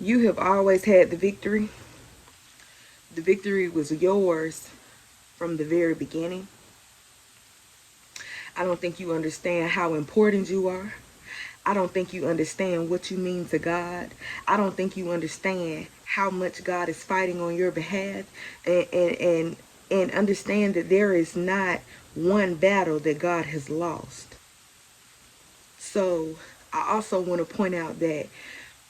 You have always had the victory. The victory was yours from the very beginning. I don't think you understand how important you are. I don't think you understand what you mean to God. I don't think you understand how much God is fighting on your behalf, and understand that there is not one battle that God has lost. So I also want to point out that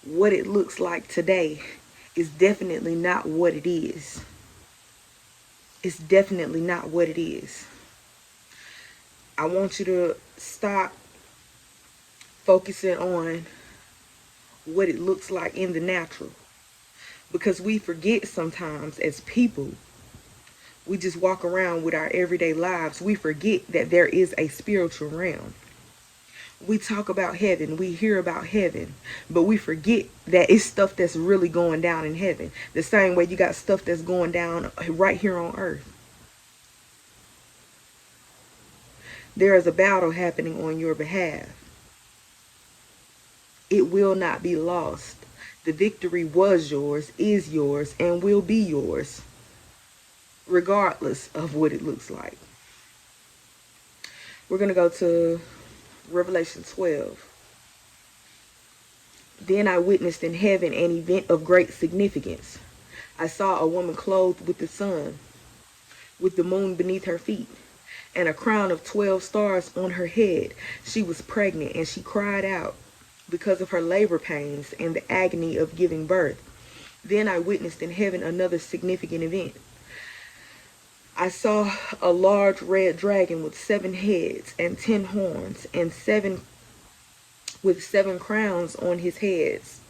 what it looks like today is definitely not what it is. It's definitely not what it is. I want you to stop focusing on what it looks like in the natural, because we forget sometimes as people, we just walk around with our everyday lives. We forget that there is a spiritual realm. We talk about heaven, we hear about heaven, but we forget that it's stuff that's really going down in heaven. The same way you got stuff that's going down right here on earth. There is a battle happening on your behalf. It will not be lost. The victory was yours, is yours, and will be yours, regardless of what it looks like. We're going to go to Revelation 12. Then I witnessed in heaven an event of great significance. I saw a woman clothed with the sun, with the moon beneath her feet, and a crown of 12 stars on her head. She was pregnant, and she cried out because of her labor pains and the agony of giving birth. Then I witnessed in heaven another significant event. I saw a large red dragon with 7 heads and 10 horns, and 7 crowns on his heads.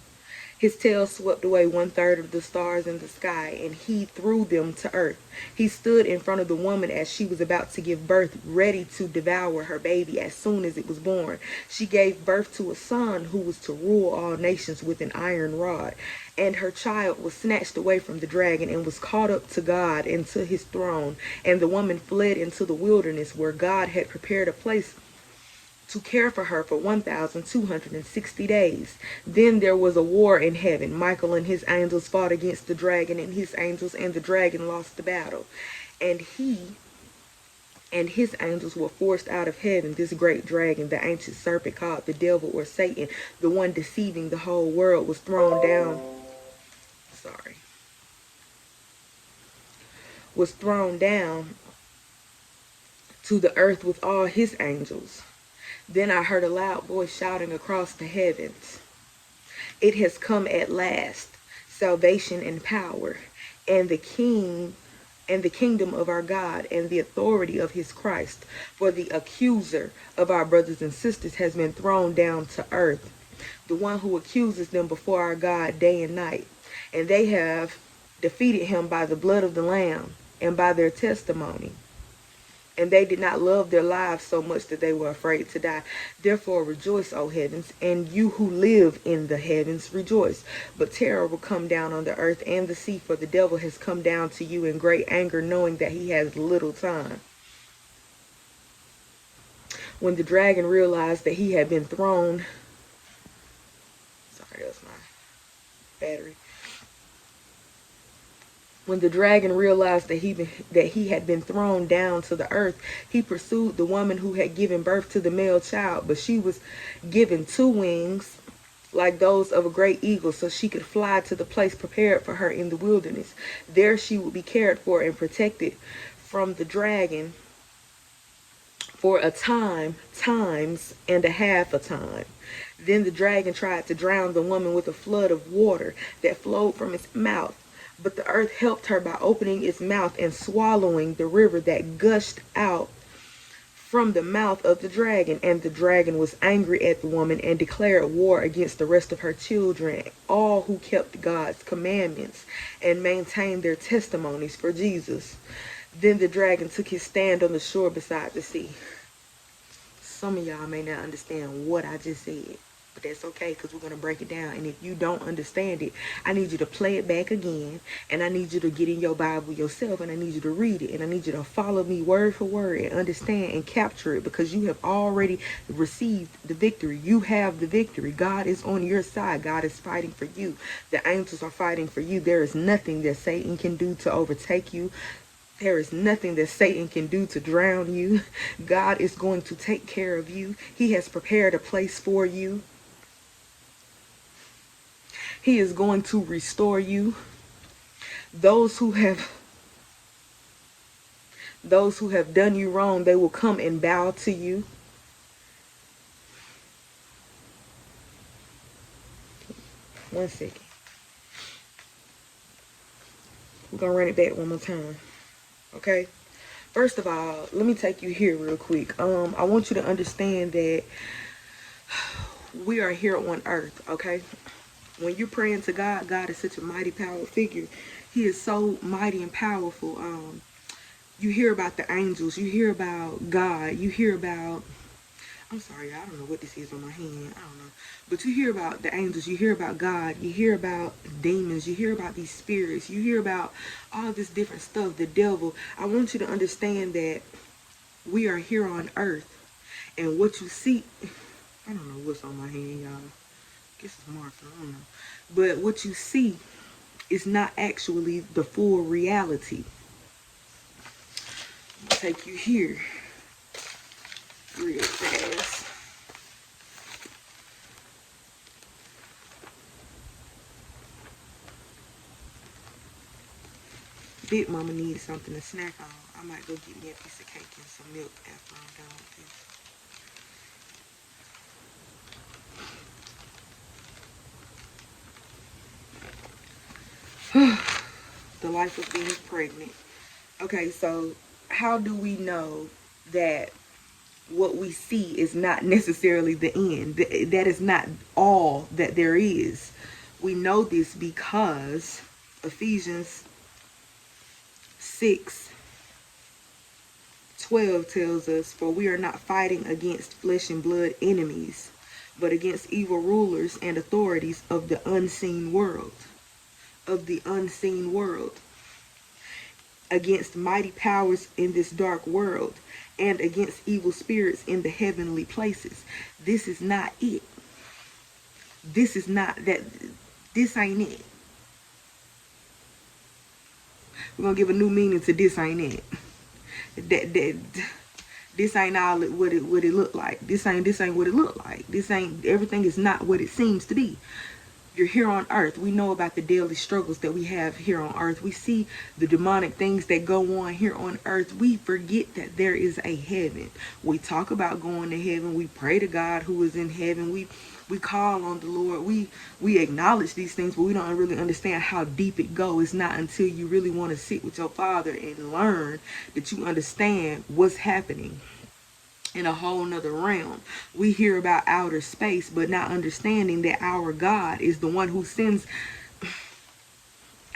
His tail swept away 1/3 of the stars in the sky, and he threw them to earth. He stood in front of the woman as she was about to give birth, ready to devour her baby as soon as it was born. She gave birth to a son who was to rule all nations with an iron rod. And her child was snatched away from the dragon and was caught up to God and to his throne. And the woman fled into the wilderness, where God had prepared a place to care for her for 1,260 days. Then there was a war in heaven. Michael and his angels fought against the dragon and his angels, and the dragon lost the battle. And he and his angels were forced out of heaven. This great dragon, the ancient serpent called the devil or Satan, the one deceiving the whole world, was thrown down. Was thrown down to the earth with all his angels. Then I heard a loud voice shouting across the heavens, "It has come at last, salvation and power, and the kingdom of our God, and the authority of his Christ. For the accuser of our brothers and sisters has been thrown down to earth, the one who accuses them before our God day and night. And they have defeated him by the blood of the Lamb and by their testimony. And they did not love their lives so much that they were afraid to die. Therefore rejoice, O heavens, and you who live in the heavens, rejoice. But terror will come down on the earth and the sea, for the devil has come down to you in great anger, knowing that he has little time." When the dragon realized that he had been thrown... Sorry, that's my battery. When the dragon realized that he had been thrown down to the earth, he pursued the woman who had given birth to the male child, but she was given 2 wings like those of a great eagle, so she could fly to the place prepared for her in the wilderness. There she would be cared for and protected from the dragon for a times and a half a time. Then the dragon tried to drown the woman with a flood of water that flowed from its mouth. But the earth helped her by opening its mouth and swallowing the river that gushed out from the mouth of the dragon. And the dragon was angry at the woman and declared war against the rest of her children, all who kept God's commandments and maintained their testimonies for Jesus. Then the dragon took his stand on the shore beside the sea. Some of y'all may not understand what I just said. But that's okay, because we're going to break it down. And if you don't understand it, I need you to play it back again. And I need you to get in your Bible yourself. And I need you to read it. And I need you to follow me word for word and understand and capture it. Because you have already received the victory. You have the victory. God is on your side. God is fighting for you. The angels are fighting for you. There is nothing that Satan can do to overtake you. There is nothing that Satan can do to drown you. God is going to take care of you. He has prepared a place for you. He is going to restore you. Those who have done you wrong, they will come and bow to you. One second. We're going to run it back one more time. Okay? First of all, let me take you here real quick. I want you to understand that we are here on earth, okay? When you're praying to God, God is such a mighty, powerful figure. He is so mighty and powerful. You hear about the angels. You hear about God. You hear about... I'm sorry, I don't know what this is on my hand. I don't know. But you hear about the angels. You hear about God. You hear about demons. You hear about these spirits. You hear about all this different stuff, the devil. I want you to understand that we are here on earth. And what you see... I don't know what's on my hand, y'all. I guess it's marker. I don't know. But what you see is not actually the full reality. I'll take you here real fast. Big Mama needs something to snack on. I might go get me a piece of cake and some milk after I'm done with this. The life of being pregnant. Okay, so how do we know that what we see is not necessarily the end? That is not all that there is. We know this because Ephesians 6:12 tells us, for we are not fighting against flesh and blood enemies, but against evil rulers and authorities of the unseen world. Against mighty powers in this dark world, and against evil spirits in the heavenly places. This is not it. This is not that. This ain't it. We're gonna give a new meaning to this ain't it. This ain't all what it look like. This ain't what it look like. This ain't, everything is not what it seems to be. You're here on earth. We know about the daily struggles that we have here on earth. We see the demonic things that go on here on earth. We forget that there is a heaven. We talk about going to heaven. We pray to God who is in heaven. We call on the Lord. We acknowledge these things, but we don't really understand how deep it goes. It's not until you really want to sit with your Father and learn that you understand what's happening in a whole nother realm. We hear about outer space, but not understanding that our God is the one who sends.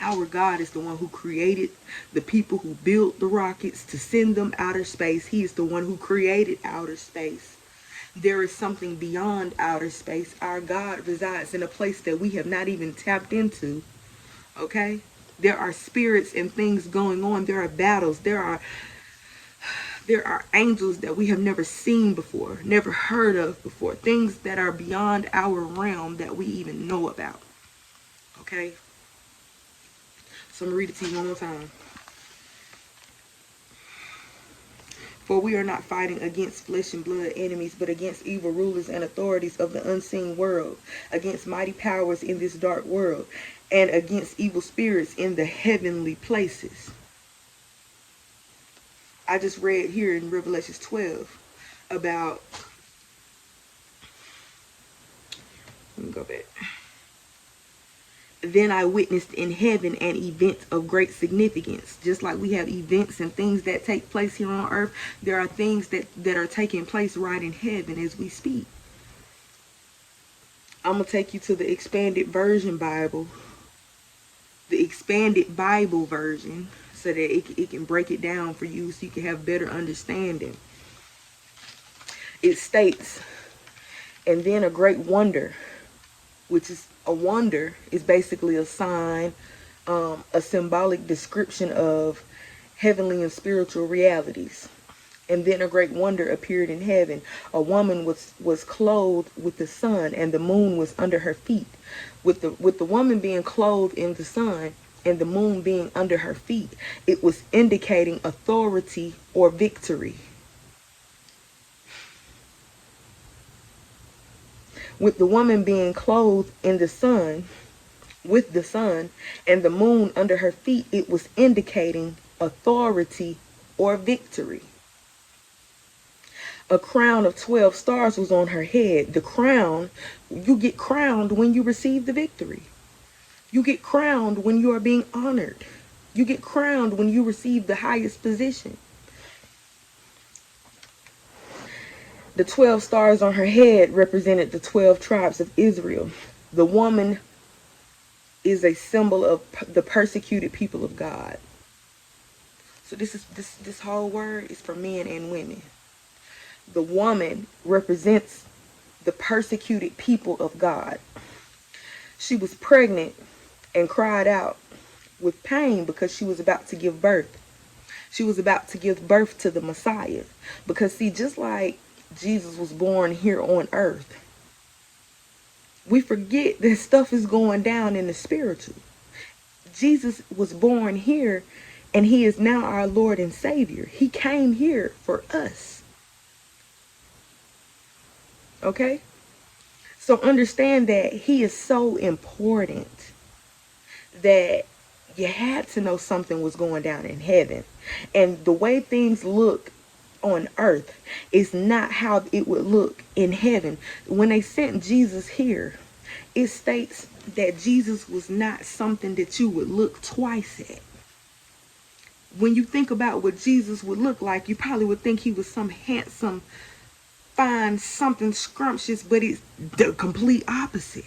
Our God is the one who created the people who built the rockets to send them outer space. He is the one who created outer space. There is something beyond outer space. Our God resides in a place that we have not even tapped into. Okay? There are spirits and things going on. There are battles. There are angels that we have never seen before, never heard of before, things that are beyond our realm that we even know about. Okay? So I'm going to read it to you one more time. For we are not fighting against flesh and blood enemies, but against evil rulers and authorities of the unseen world, against mighty powers in this dark world, and against evil spirits in the heavenly places. I just read here in Revelation 12 about, let me go back. Then I witnessed in heaven an event of great significance. Just like we have events and things that take place here on earth, there are things that are taking place right in heaven as we speak. I'm going to take you to the expanded version Bible, the expanded Bible version, so that it can break it down for you so you can have better understanding. It states, And then a great wonder, which is a wonder, is basically a sign, a symbolic description of heavenly and spiritual realities. And then a great wonder appeared in heaven. A woman was clothed with the sun, and the moon was under her feet. With the woman being clothed in the sun and the moon being under her feet, it was indicating authority or victory. With the woman being clothed in the sun, with the sun and the moon under her feet, it was indicating authority or victory. A crown of 12 stars was on her head. The crown, you get crowned when you receive the victory. You get crowned when you are being honored. You get crowned when you receive the highest position. The 12 stars on her head represented the 12 tribes of Israel. The woman is a symbol of the persecuted people of God. So this whole word is for men and women. The woman represents the persecuted people of God. She was pregnant and cried out with pain because she was about to give birth. She was about to give birth to the Messiah. Because see, just like Jesus was born here on earth, we forget that stuff is going down in the spiritual. Jesus was born here, and he is now our Lord and Savior. He came here for us. Okay? So understand that he is so important that you had to know something was going down in heaven. And the way things look on earth is not how it would look in heaven. When they sent Jesus here, it states that Jesus was not something that you would look twice at. When you think about what Jesus would look like, you probably would think he was some handsome, fine, something scrumptious, but it's the complete opposite.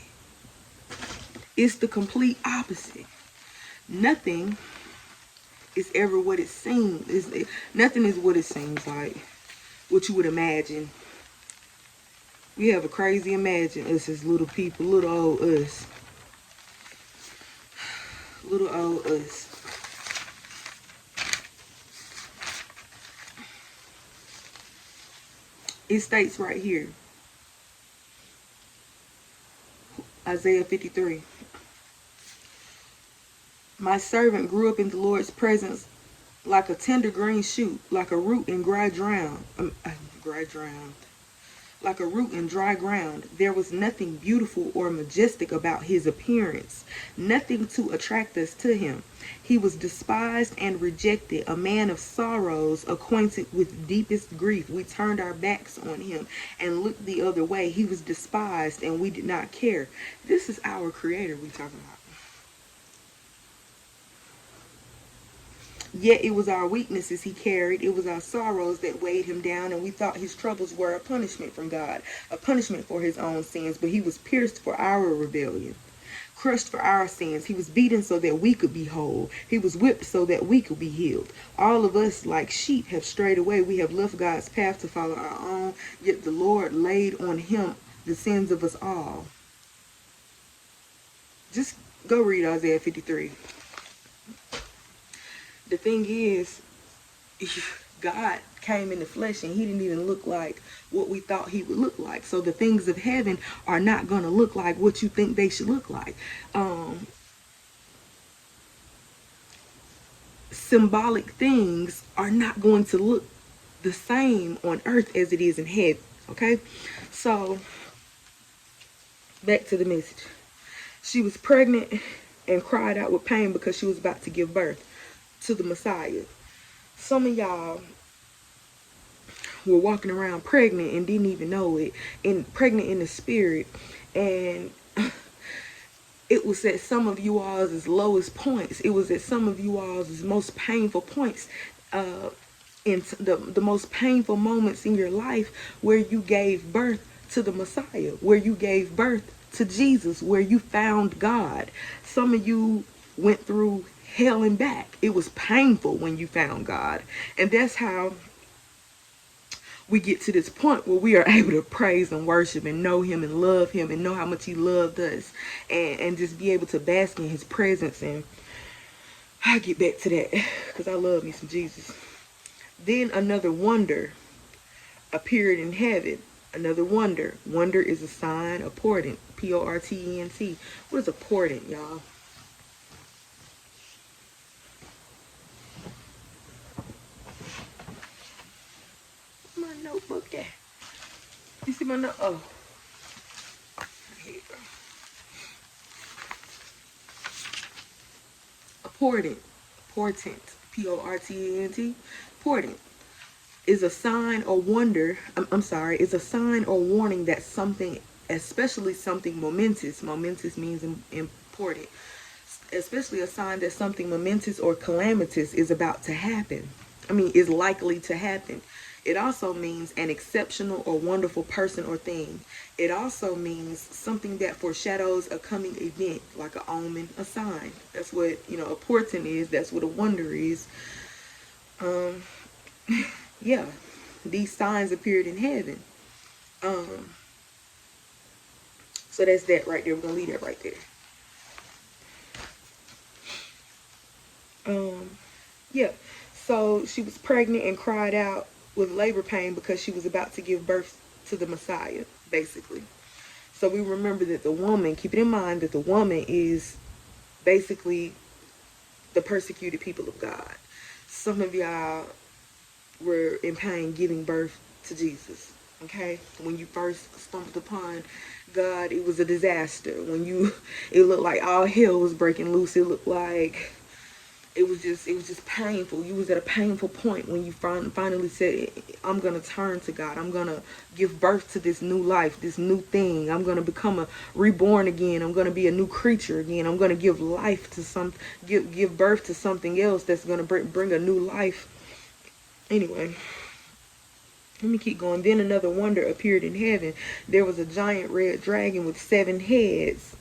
It's the complete opposite. Nothing is ever what it seems. Nothing is what it seems like, what you would imagine. We have a crazy imagine us as little people, little old us. Little old us. It states right here, Isaiah 53. My servant grew up in the Lord's presence like a tender green shoot, like a root in like a root in dry ground. There was nothing beautiful or majestic about his appearance, nothing to attract us to him. He was despised and rejected, a man of sorrows, acquainted with deepest grief. We turned our backs on him and looked the other way. He was despised and we did not care. This is our Creator we talking about. Yet it was our weaknesses he carried. It was our sorrows that weighed him down, and we thought his troubles were a punishment from God, a punishment for his own sins. But he was pierced for our rebellion, crushed for our sins. He was beaten so that we could be whole. He was whipped so that we could be healed. All of us, like sheep, have strayed away. We have left God's path to follow our own. Yet the Lord laid on him the sins of us all. Just go read Isaiah 53. The thing is, God came in the flesh and he didn't even look like what we thought he would look like. So the things of heaven are not going to look like what you think they should look like. Symbolic things are not going to look the same on earth as it is in heaven. Okay? So, back to the message. She was pregnant and cried out with pain because she was about to give birth to the Messiah. Some of y'all were walking around pregnant and didn't even know it, and pregnant in the spirit, and it was at some of you all's lowest points. It was at some of you all's most painful points, in the most painful moments in your life, where you gave birth to the Messiah, where you gave birth to Jesus, where you found God. Some of you went through hell and back. It was painful when you found God. And that's how we get to this point where we are able to praise and worship and know him and love him and know how much he loved us, and just be able to bask in his presence. And I'll get back to that because I love me some Jesus. Then another wonder appeared in heaven. Another wonder. Wonder is a sign, a portent. P-O-R-T-E-N-T. What is a portent, y'all? My notebook there. You see my note? Oh. Here you go. A portent. Portent. P-O-R-T-E-N-T. Portent is a sign or wonder. Is a sign or warning that something, especially something momentous. Momentous means important. Especially a sign that something momentous or calamitous is about to happen. Is likely to happen. It also means an exceptional or wonderful person or thing. It also means something that foreshadows a coming event, like an omen, a sign. That's what, a portent is. That's what a wonder is. Yeah, these signs appeared in heaven. So that's that right there. We're going to leave that right there. Yeah. So she was pregnant and cried out with labor pain because she was about to give birth to the Messiah, basically. So we remember that the woman, keep it in mind that the woman is basically the persecuted people of God. Some of y'all were in pain giving birth to Jesus. Okay, when you first stumbled upon God, it was a disaster. It looked like all hell was breaking loose. It looked like it was just painful. You was at a painful point when you finally said, I'm gonna turn to God. I'm gonna give birth to this new life, this new thing. I'm gonna become reborn again. I'm gonna be a new creature again. I'm gonna give life to give birth to something else that's gonna bring a new life. Anyway, let me keep going. Then another wonder appeared in heaven. There was a giant red dragon with 7 heads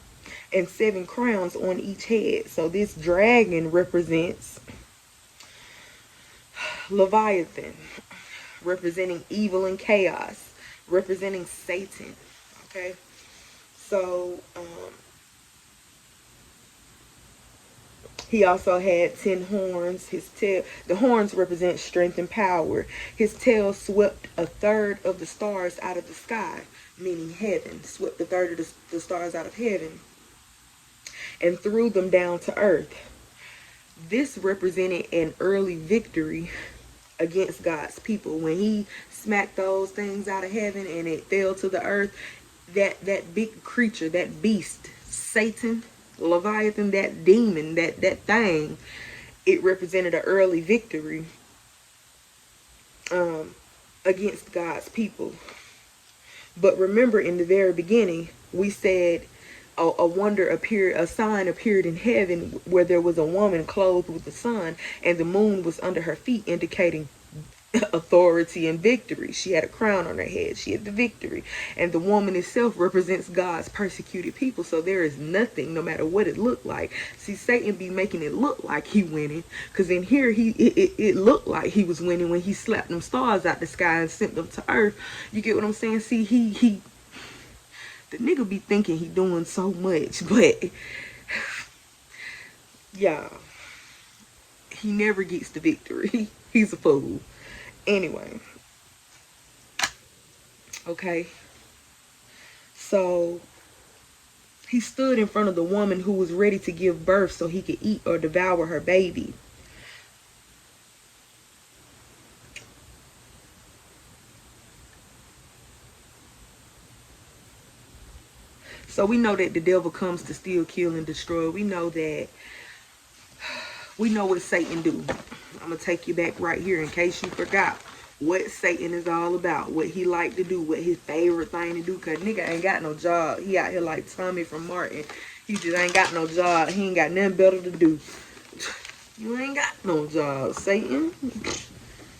and 7 crowns on each head. So this dragon represents Leviathan, representing evil and chaos, representing Satan. Okay, so he also had 10 horns. The horns represent strength and power. His tail swept 1/3 of the stars out of the sky, meaning heaven. Swept 1/3 of the stars out of heaven and threw them down to earth. This represented an early victory against God's people. When he smacked those things out of heaven and it fell to the earth, that big creature, that beast, Satan, Leviathan, that demon, that thing, it represented an early victory against God's people. But remember, in the very beginning, we said a sign appeared in heaven where there was a woman clothed with the sun, and the moon was under her feet, indicating authority and victory. She had a crown on her head. She had the victory. And the woman itself represents God's persecuted people. So there is nothing, no matter what it looked like. See, Satan be making it look like he winning. Because in here, it looked like he was winning when he slapped them stars out the sky and sent them to earth. You get what I'm saying? See, the nigga be thinking he doing so much. But, yeah, he never gets the victory. He's a fool. Anyway, okay, so he stood in front of the woman who was ready to give birth so he could eat or devour her baby. So we know that the devil comes to steal, kill, and destroy. We know what Satan do. I'm going to take you back right here in case you forgot what Satan is all about, what he like to do, what his favorite thing to do, because nigga ain't got no job. He out here like Tommy from Martin. He just ain't got no job. He ain't got nothing better to do. You ain't got no job, Satan.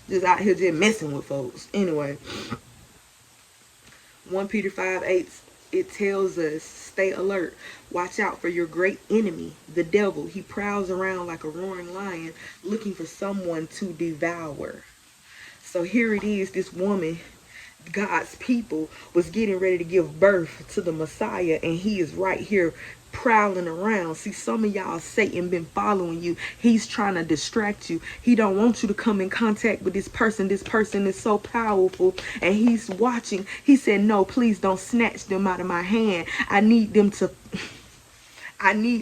Just out here just messing with folks. Anyway, 1 Peter 5:8, it tells us, stay alert. Watch out for your great enemy, the devil. He prowls around like a roaring lion looking for someone to devour. So here it is, this woman God's people was getting ready to give birth to the Messiah, and he is right here prowling around. See, some of y'all, Satan been following you. He's trying to distract you. He don't want you to come in contact with this person. This person is so powerful, and he's watching. He said, no, please don't snatch them out of my hand. I need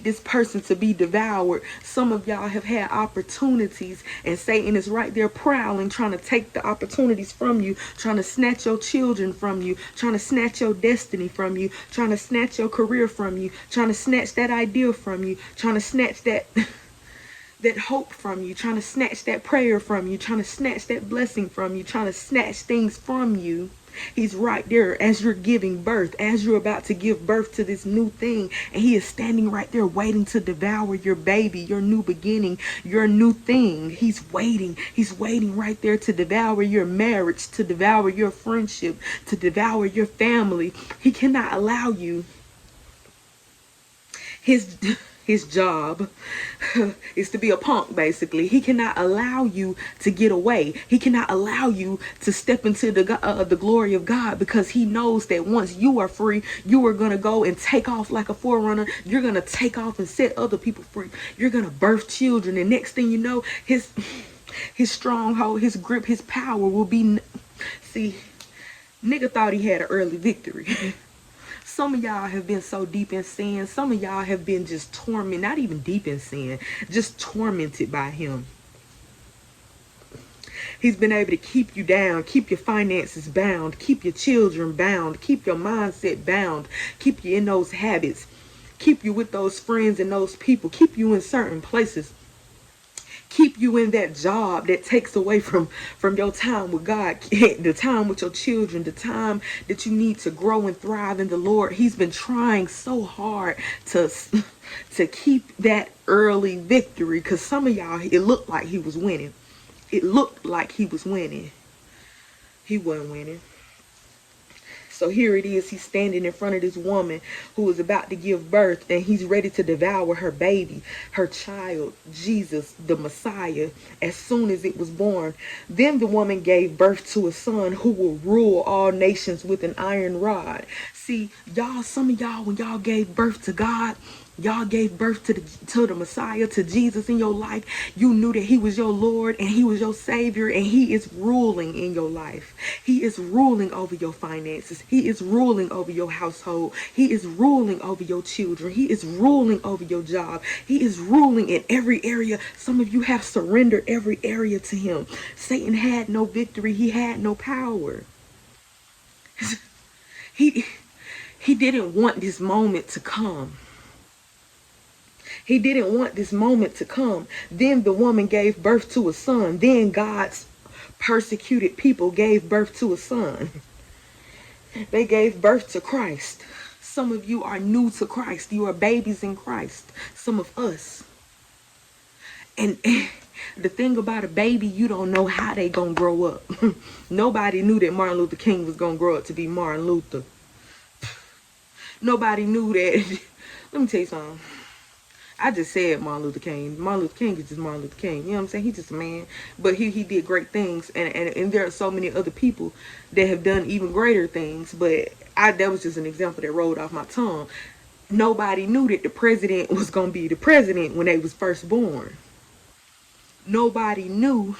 this person to be devoured. Some of y'all have had opportunities, and Satan is right there prowling, trying to take the opportunities from you, trying to snatch your children from you, trying to snatch your destiny from you, trying to snatch your career from you, trying to snatch that idea from you, trying to snatch that that hope from you, trying to snatch that prayer from you, trying to snatch that blessing from you, trying to snatch things from you. He's right there as you're giving birth, as you're about to give birth to this new thing. And he is standing right there waiting to devour your baby, your new beginning, your new thing. He's waiting. He's waiting right there to devour your marriage, to devour your friendship, to devour your family. He cannot allow you. His job is to be a punk, basically. He cannot allow you to get away. He cannot allow you to step into the glory of God, because he knows that once you are free, you are going to go and take off like a forerunner. You're going to take off and set other people free. You're going to birth children. And next thing you know, his stronghold, his grip, his power will be... See, nigga thought he had an early victory. Some of y'all have been so deep in sin. Some of y'all have been just tormented, not even deep in sin, just tormented by him. He's been able to keep you down, keep your finances bound, keep your children bound, keep your mindset bound, keep you in those habits, keep you with those friends and those people, keep you in certain places. Keep you in that job that takes away from your time with God, the time with your children, the time that you need to grow and thrive in the Lord. He's been trying so hard to keep that early victory, because some of y'all, it looked like he was winning. It looked like he was winning. He wasn't winning. So here it is, he's standing in front of this woman who is about to give birth, and he's ready to devour her baby, her child, Jesus, the Messiah, as soon as it was born. Then the woman gave birth to a son who will rule all nations with an iron rod. See, y'all, some of y'all, when y'all gave birth to God, y'all gave birth to the Messiah, to Jesus in your life. You knew that he was your Lord and he was your Savior, and he is ruling in your life. He is ruling over your finances. He is ruling over your household. He is ruling over your children. He is ruling over your job. He is ruling in every area. Some of you have surrendered every area to him. Satan had no victory. He had no power. He didn't want this moment to come. He didn't want this moment to come. Then the woman gave birth to a son. Then God's persecuted people gave birth to a son. They gave birth to Christ. Some of you are new to Christ. You are babies in Christ. Some of us. And the thing about a baby, you don't know how they gonna grow up. Nobody knew that Martin Luther King was gonna grow up to be Martin Luther. Nobody knew that. Let me tell you something. I just said Martin Luther King. Martin Luther King is just Martin Luther King. You know what I'm saying? He's just a man. But he did great things. And there are so many other people that have done even greater things. But that was just an example that rolled off my tongue. Nobody knew that the president was going to be the president when they was first born. Nobody knew,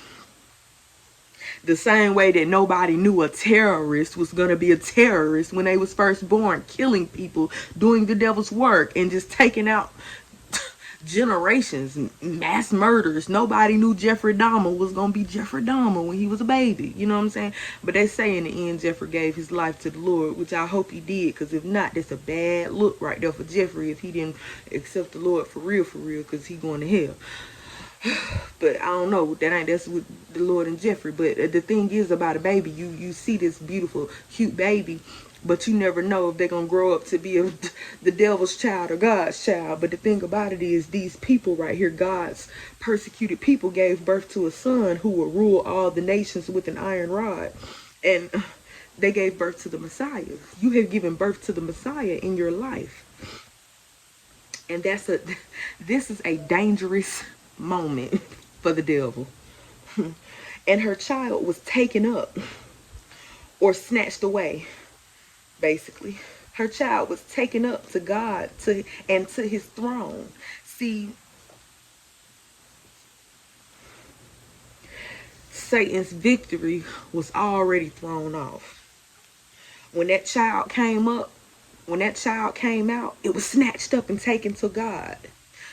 the same way that nobody knew a terrorist was going to be a terrorist when they was first born, killing people, doing the devil's work, and just taking out generations, mass murders. Nobody knew Jeffrey Dahmer was gonna be Jeffrey Dahmer when he was a baby. You know what I'm saying? But they say in the end Jeffrey gave his life to the Lord, which I hope he did, because if not, that's a bad look right there for Jeffrey if he didn't accept the Lord for real, because he going to hell. But I don't know, that's with the Lord and Jeffrey. But the thing is about a baby, you see this beautiful cute baby, but you never know if they're going to grow up to be the devil's child or God's child. But the thing about it is, these people right here, God's persecuted people, gave birth to a son who will rule all the nations with an iron rod. And they gave birth to the Messiah. You have given birth to the Messiah in your life. And this is a dangerous moment for the devil. And her child was taken up or snatched away, basically. Her child was taken up to God and to his throne. See, Satan's victory was already thrown off. When that child came up, when that child came out, it was snatched up and taken to God.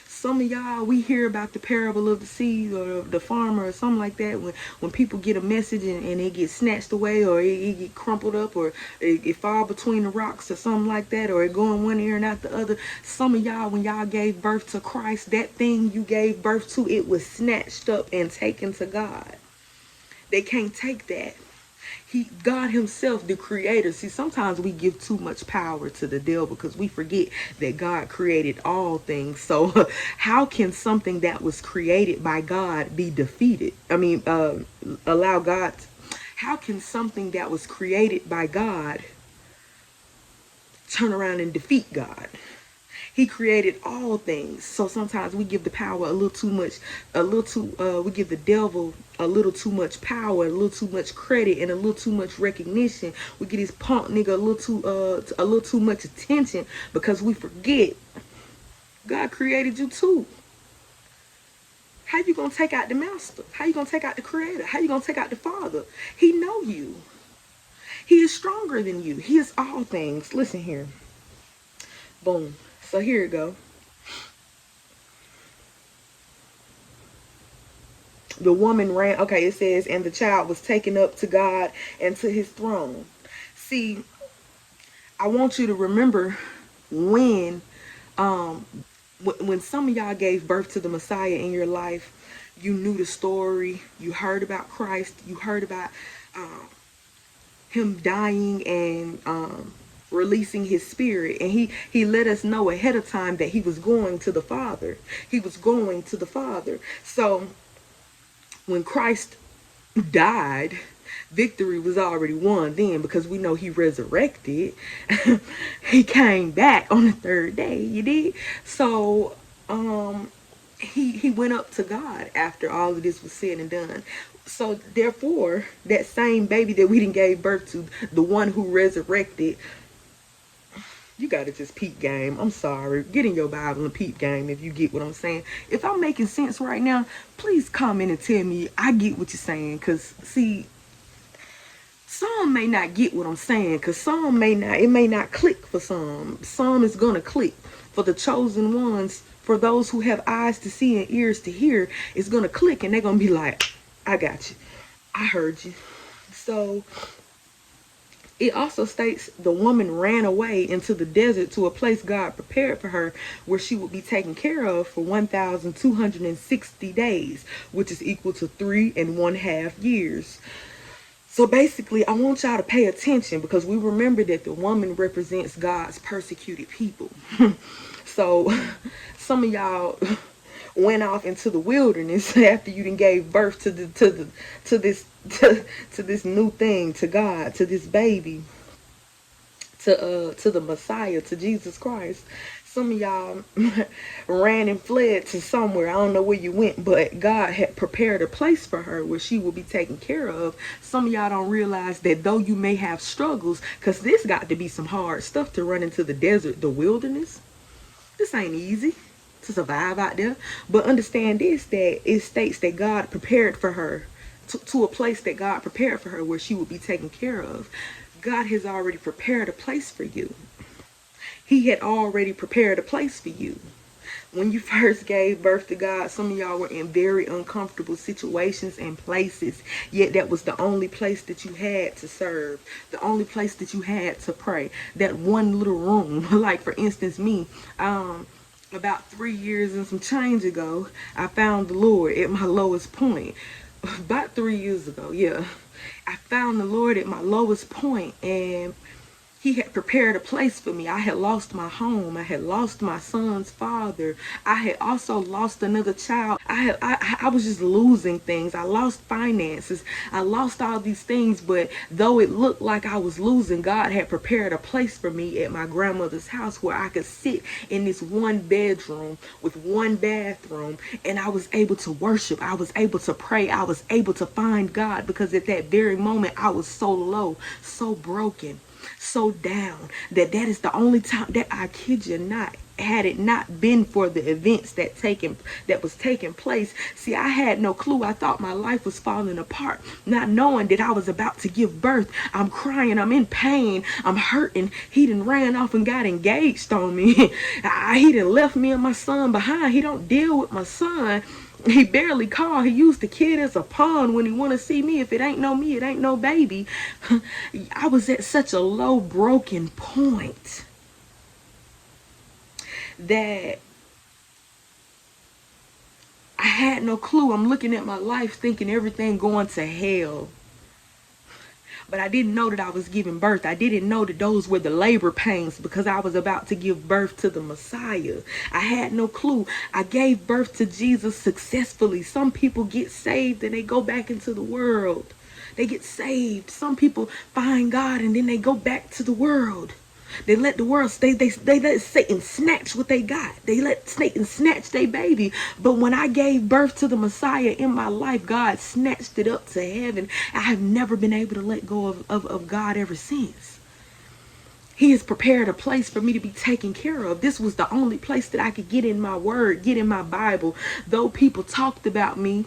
Some of y'all, we hear about the parable of the seed or the farmer or something like that. When people get a message and it gets snatched away, or it get crumpled up, or it fall between the rocks or something like that, or it go in one ear and out the other. Some of y'all, when y'all gave birth to Christ, that thing you gave birth to, it was snatched up and taken to God. They can't take that. God himself, the creator. See, sometimes we give too much power to the devil because we forget that God created all things. So how can something that was created by God be defeated? Allow God. How can something that was created by God turn around and defeat God? He created all things. So sometimes we give the power a little too much, we give the devil a little too much power, a little too much credit, and a little too much recognition. We get this punk nigga a little too much attention because we forget God created you too. How you gonna take out the master? How you gonna take out the creator? How you gonna take out the father? He know you. He is stronger than you. He is all things. Listen here. Boom. So here we go. The woman ran. Okay, it says, and the child was taken up to God and to his throne. See, I want you to remember when some of y'all gave birth to the Messiah in your life, you knew the story, you heard about Christ, you heard about him dying and releasing his spirit, and he let us know ahead of time that he was going to the Father. He was going to the Father. So when Christ died, victory was already won then, because we know he resurrected. He came back on the third day, you did. So he went up to God after all of this was said and done. So therefore, that same baby that we didn't gave birth to, the one who resurrected, you gotta just peep game. I'm sorry. Get in your Bible and peep game if you get what I'm saying. If I'm making sense right now, please comment and tell me I get what you're saying. Because, see, some may not get what I'm saying. Because some may not. It may not click for some. Some is going to click. For the chosen ones, for those who have eyes to see and ears to hear, it's going to click. And they're going to be like, I got you. I heard you. So it also states the woman ran away into the desert to a place God prepared for her, where she would be taken care of for 1,260 days, which is equal to 3.5 years. So basically, I want y'all to pay attention, because we remember that the woman represents God's persecuted people. So some of y'all went off into the wilderness after you done gave birth to this new thing, to God, to this baby, to the Messiah, to Jesus Christ. Some of y'all ran and fled to somewhere. I don't know where you went, but God had prepared a place for her where she will be taken care of. Some of y'all don't realize that though you may have struggles, because this got to be some hard stuff to run into the desert, the wilderness. This ain't easy to survive out there. But understand this, that it states that God prepared for her to a place that God prepared for her where she would be taken care of. God has already prepared a place for you. He had already prepared a place for you. When you first gave birth to God, some of y'all were in very uncomfortable situations and places, yet that was the only place that you had to serve, the only place that you had to pray, that one little room. Like, for instance, me, about 3 years and some change ago, I found the Lord at my lowest point. About 3 years ago, yeah. I found the Lord at my lowest point, and He had prepared a place for me. I had lost my home. I had lost my son's father. I had also lost another child. I was just losing things. I lost finances. I lost all these things. But though it looked like I was losing, God had prepared a place for me at my grandmother's house where I could sit in this one bedroom with one bathroom, and I was able to worship. I was able to pray. I was able to find God, because at that very moment I was so low, so broken, so down, that is the only time that, I kid you not, had it not been for the events that was taking place. See, I had no clue. I thought my life was falling apart, not knowing that I was about to give birth. I'm crying, I'm in pain, I'm hurting. He done ran off and got engaged on me. He done left me and my son behind. He don't deal with my son. He barely called. He used the kid as a pawn when he want to see me. If it ain't no me, it ain't no baby. I was at such a low, broken point that I had no clue. I'm looking at my life thinking everything going to hell. But I didn't know that I was giving birth. I didn't know that those were the labor pains, because I was about to give birth to the Messiah. I had no clue. I gave birth to Jesus successfully. Some people get saved and they go back into the world. They get saved. Some people find God and then they go back to the world. They let the world stay. They let Satan snatch what they got. They let Satan snatch their baby. But when I gave birth to the Messiah in my life, God snatched it up to heaven. I have never been able to let go of God ever since. He has prepared a place for me to be taken care of. This was the only place that I could get in my word, get in my Bible. Though people talked about me,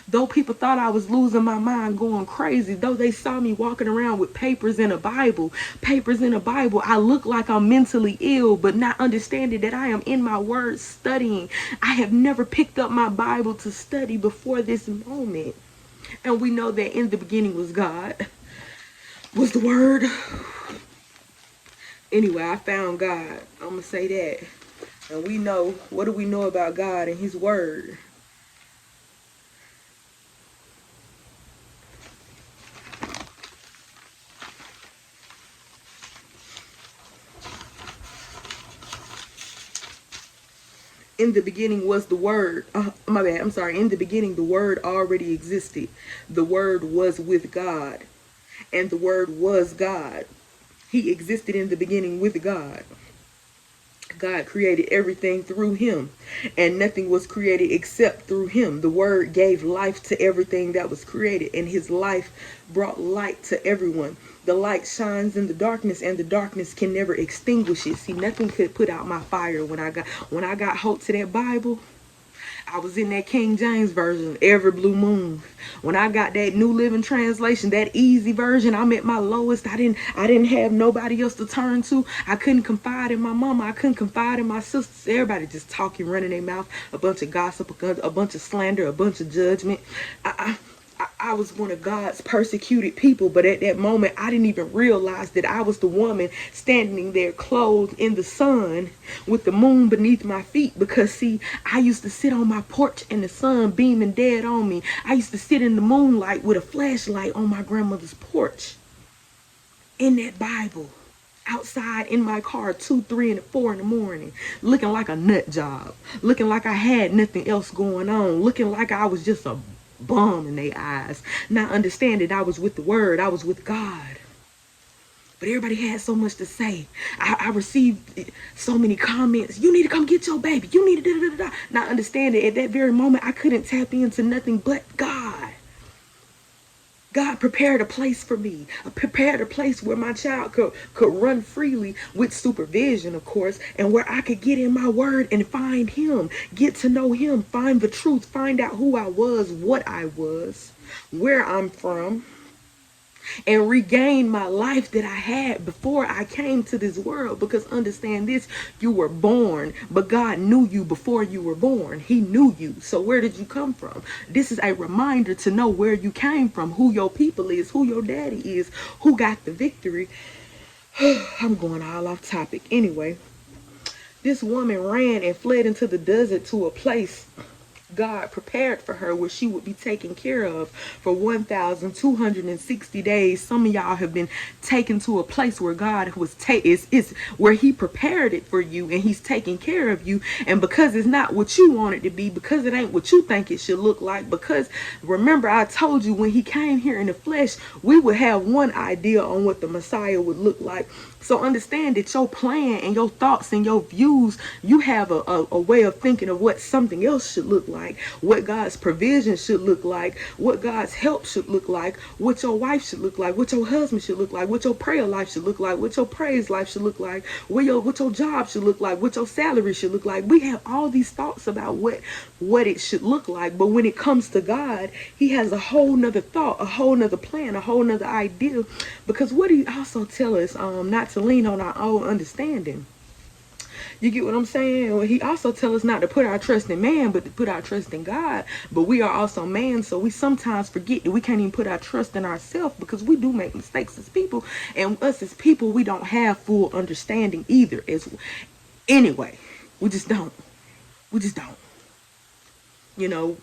though people thought I was losing my mind, going crazy, though they saw me walking around with papers in a Bible, I look like I'm mentally ill, but not understanding that I am in my word studying. I have never picked up my Bible to study before this moment. And we know that in the beginning was God, was the word. Anyway, I found God. I'm going to say that. And we know, what do we know about God and his word? In the beginning was the word. My bad. I'm sorry. In the beginning, the word already existed. The word was with God, and the word was God. He existed in the beginning with God. God created everything through him, and nothing was created except through him. The word gave life to everything that was created, and his life brought light to everyone. The light shines in the darkness, and the darkness can never extinguish it. See, nothing could put out my fire. When I got hold to that Bible, I was in that King James version every blue moon. When I got that New Living Translation, that easy version, I'm at my lowest. I didn't have nobody else to turn to. I couldn't confide in my mama. I couldn't confide in my sisters. Everybody just talking, running their mouth, a bunch of gossip, a bunch of slander, a bunch of judgment. I was one of God's persecuted people, but at that moment, I didn't even realize that I was the woman standing there clothed in the sun with the moon beneath my feet. Because see, I used to sit on my porch and the sun beaming dead on me. I used to sit in the moonlight with a flashlight on my grandmother's porch in that Bible, outside in my car 2, 3, and 4 in the morning, looking like a nut job, looking like I had nothing else going on, looking like I was just a bum in their eyes, not understanding I was with the word, I was with God. But everybody had so much to say. I received so many comments. You need to come get your baby. You need to da-da-da-da. Not understanding at that very moment I couldn't tap into nothing but God. God prepared a place for me, prepared a place where my child could run freely with supervision, of course, and where I could get in my word and find him, get to know him, find the truth, find out who I was, what I was, where I'm from, and regain my life that I had before I came to this world. Because understand this, you were born, but God knew you before you were born. He knew you. So where did you come from? This is a reminder to know where you came from, who your people is, who your daddy is, who got the victory. I'm going all off topic. Anyway, this woman ran and fled into the desert to a place God prepared for her, where she would be taken care of for 1,260 days. Some of y'all have been taken to a place where God was is where he prepared it for you, and he's taking care of you. And because it's not what you want it to be, because it ain't what you think it should look like, because remember I told you when he came here in the flesh, we would have one idea on what the Messiah would look like. So understand that your plan and your thoughts and your views, you have a way of thinking of what something else should look like, what God's provision should look like, what God's help should look like, what your wife should look like, what your husband should look like, what your prayer life should look like, what your praise life should look like, what your job should look like, what your salary should look like. We have all these thoughts about what it should look like. But when it comes to God, he has a whole nother thought, a whole nother plan, a whole nother idea. Because what he also tell us, not to lean on our own understanding. You get what I'm saying? Well, he also tell us not to put our trust in man, but to put our trust in God. But we are also man, so we sometimes forget that we can't even put our trust in ourselves, because we do make mistakes as people. And us as people, we don't have full understanding either. Anyway, we just don't. We just don't. You know,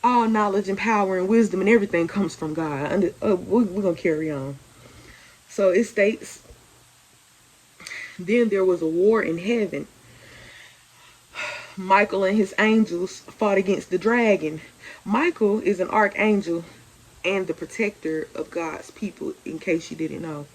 all knowledge and power and wisdom and everything comes from God. We're going to carry on. So it states, then there was a war in heaven. Michael and his angels fought against the dragon. Michael is an archangel and the protector of God's people, in case you didn't know.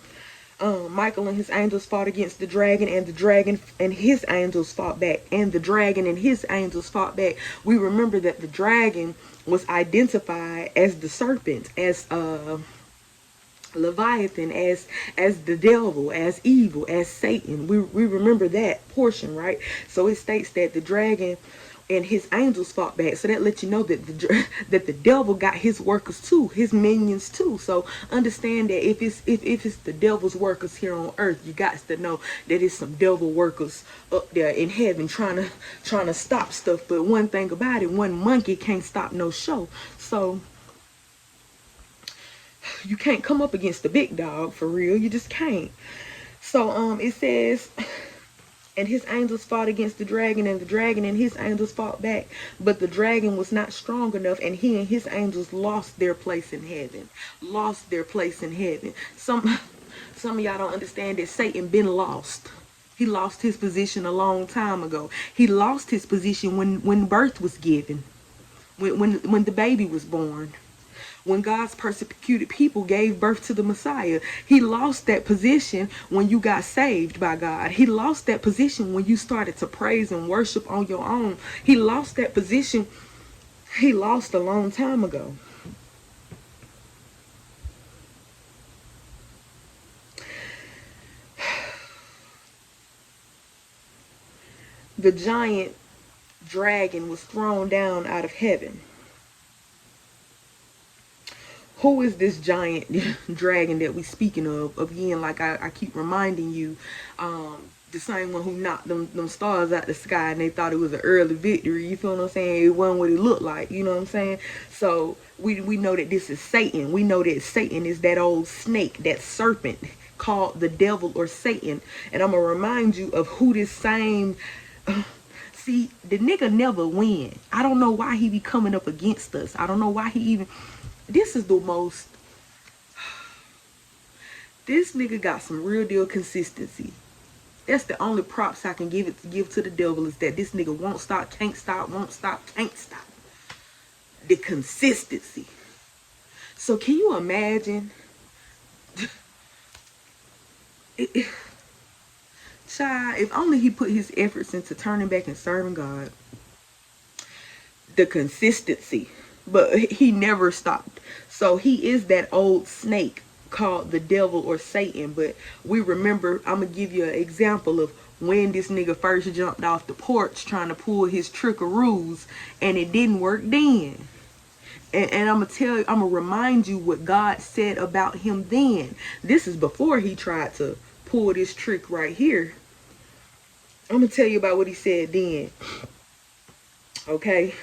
Michael and his angels fought against the dragon, and the dragon and his angels fought back, and the dragon and his angels fought back. We remember that the dragon was identified as the serpent, as Leviathan, as the devil, as evil, as Satan. We remember that portion, right? So it states that the dragon and his angels fought back. So that lets you know that the devil got his workers too, his minions too. So understand that if it's the devil's workers here on earth, you got to know that it's some devil workers up there in heaven trying to stop stuff. But one thing about it, one monkey can't stop no show. So you can't come up against the big dog for real. You just can't. So it says, and his angels fought against the dragon, and the dragon and his angels fought back. But the dragon was not strong enough, and he and his angels lost their place in heaven. Lost their place in heaven. Some of y'all don't understand that Satan been lost. He lost his position a long time ago. He lost his position when birth was given. When the baby was born. When God's persecuted people gave birth to the Messiah. He lost that position when you got saved by God. He lost that position when you started to praise and worship on your own. He lost that position. He lost a long time ago. The giant dragon was thrown down out of heaven. Who is this giant dragon that we speaking of? Again, like I keep reminding you, the same one who knocked them stars out the sky, and they thought it was an early victory. You feel what I'm saying? It wasn't what it looked like. You know what I'm saying? So we know that this is Satan. We know that Satan is that old snake, that serpent called the devil or Satan. And I'm going to remind you of who this same... see, the nigga never win. I don't know why he be coming up against us. I don't know why he even... This is the most... This nigga got some real deal consistency. That's the only props I can give to the devil, is that this nigga won't stop, can't stop, won't stop, can't stop. The consistency. So can you imagine? Child, if only he put his efforts into turning back and serving God. The consistency. But he never stopped. So he is that old snake called the devil or Satan. But we remember, I'm going to give you an example of when this nigga first jumped off the porch trying to pull his trickaroos, and it didn't work then. And I'm going to remind you what God said about him then. This is before he tried to pull this trick right here. I'm going to tell you about what he said then. Okay.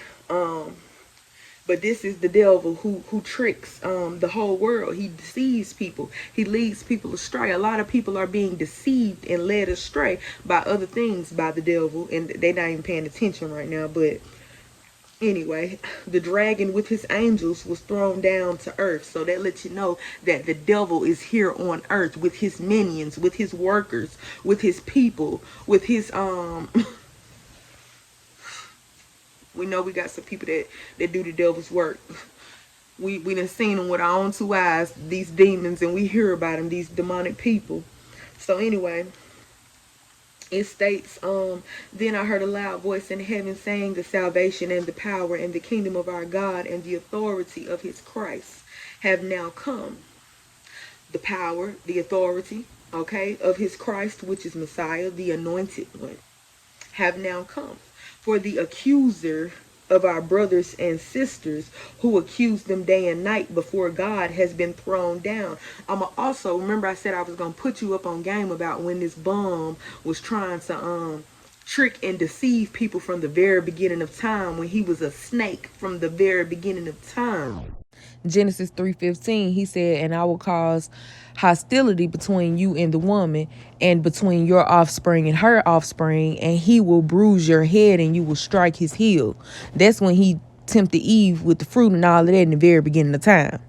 But this is the devil who tricks the whole world. He deceives people. He leads people astray. A lot of people are being deceived and led astray by other things by the devil. And they're not even paying attention right now. But Anyway, the dragon with his angels was thrown down to earth. So that lets you know that the devil is here on earth with his minions, with his workers, with his people, with his we know we got some people that do the devil's work. We done seen them with our own two eyes, these demons, and we hear about them, these demonic people. So anyway, it states, then I heard a loud voice in heaven saying, the salvation and the power and the kingdom of our God and the authority of his Christ have now come. The power, the authority, okay, of his Christ, which is Messiah, the anointed one, have now come. For the accuser of our brothers and sisters who accuse them day and night before God has been thrown down. Also, remember I said I was going to put you up on game about when this bum was trying to trick and deceive people from the very beginning of time, when he was a snake from the very beginning of time. Genesis 3:15, he said, and I will cause hostility between you and the woman, and between your offspring and her offspring, and he will bruise your head and you will strike his heel. That's when he tempted Eve with the fruit and all of that in the very beginning of time.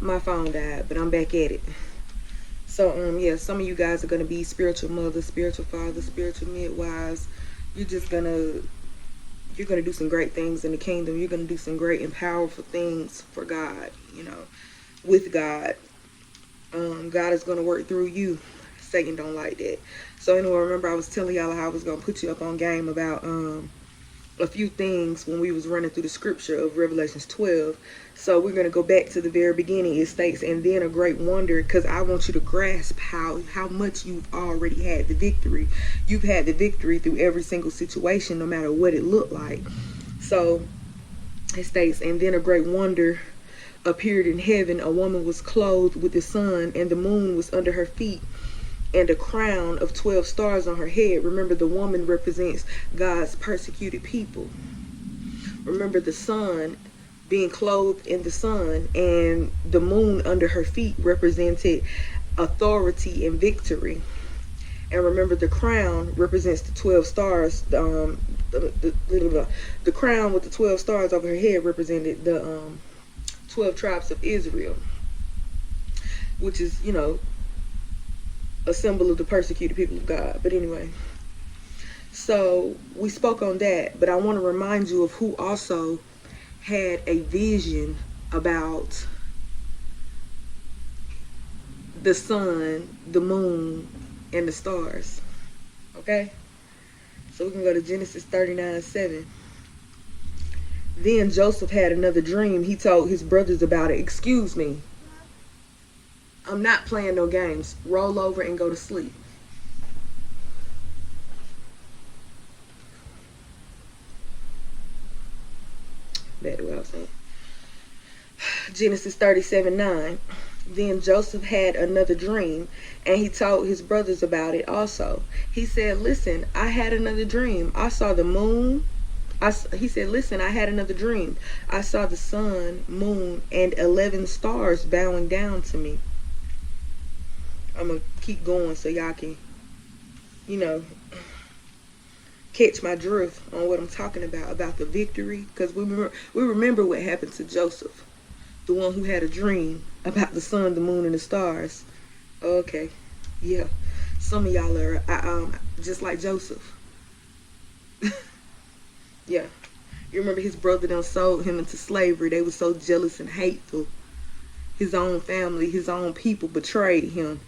my phone died, but I'm back at it. So yeah, some of you guys are gonna be spiritual mothers, spiritual fathers, spiritual midwives. You're gonna do some great things in the kingdom. You're gonna do some great and powerful things for God, with God. God is gonna work through you. Satan don't like that. So anyway, remember I was telling y'all how I was gonna put you up on game about a few things when we was running through the scripture of Revelations 12. So we're going to go back to the very beginning. It states, and then a great wonder, because I want you to grasp how much you've already had the victory. You've had the victory through every single situation, no matter what it looked like. So it states, and then a great wonder appeared in heaven. A woman was clothed with the sun, and the moon was under her feet, and a crown of 12 stars on her head. Remember, the woman represents God's persecuted people. Remember, the sun, being clothed in the sun, and the moon under her feet represented authority and victory. And remember, the crown represents the 12 stars. The crown with the 12 stars over her head represented the 12 tribes of Israel, which is, a symbol of the persecuted people of God. But anyway, so we spoke on that, but I want to remind you of who also had a vision about the sun, the moon, and the stars. Okay? So we can go to Genesis 39:7. Then Joseph had another dream. He told his brothers about it. Excuse me. I'm not playing no games. Roll over and go to sleep. Back to what I was saying. Genesis 37:9. Then Joseph had another dream, and he told his brothers about it also. He said, listen, I had another dream. I saw the moon. He said, listen, I had another dream. I saw the sun, moon, and 11 stars bowing down to me. I'm going to keep going so y'all can, catch my drift on what I'm talking about the victory. Because we remember what happened to Joseph, the one who had a dream about the sun, the moon, and the stars. Okay, yeah. Some of y'all are just like Joseph. Yeah. You remember his brother done sold him into slavery. They were so jealous and hateful. His own family, his own people betrayed him.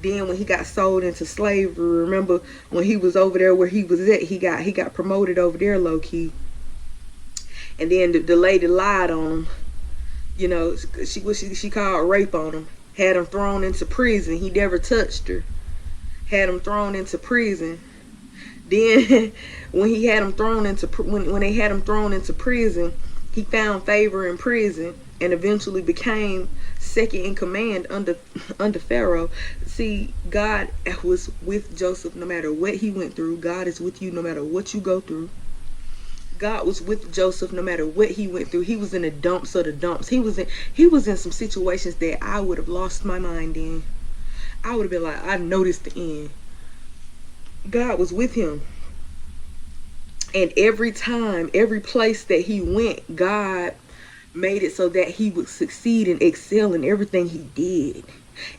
Then when he got sold into slavery, remember when he was over there where he was at, he got promoted over there low key. And then the lady lied on him. She called rape on him. Had him thrown into prison. He never touched her. Had him thrown into prison. Then when they had him thrown into prison, he found favor in prison and eventually became second in command under Pharaoh. See, God was with Joseph no matter what he went through. God is with you no matter what you go through. God was with Joseph no matter what he went through. He was in the dumps of the dumps. He was in some situations that I would have lost my mind in. I would have been like, I noticed the end. God was with him. And every time, every place that he went, God made it so that he would succeed and excel in everything he did.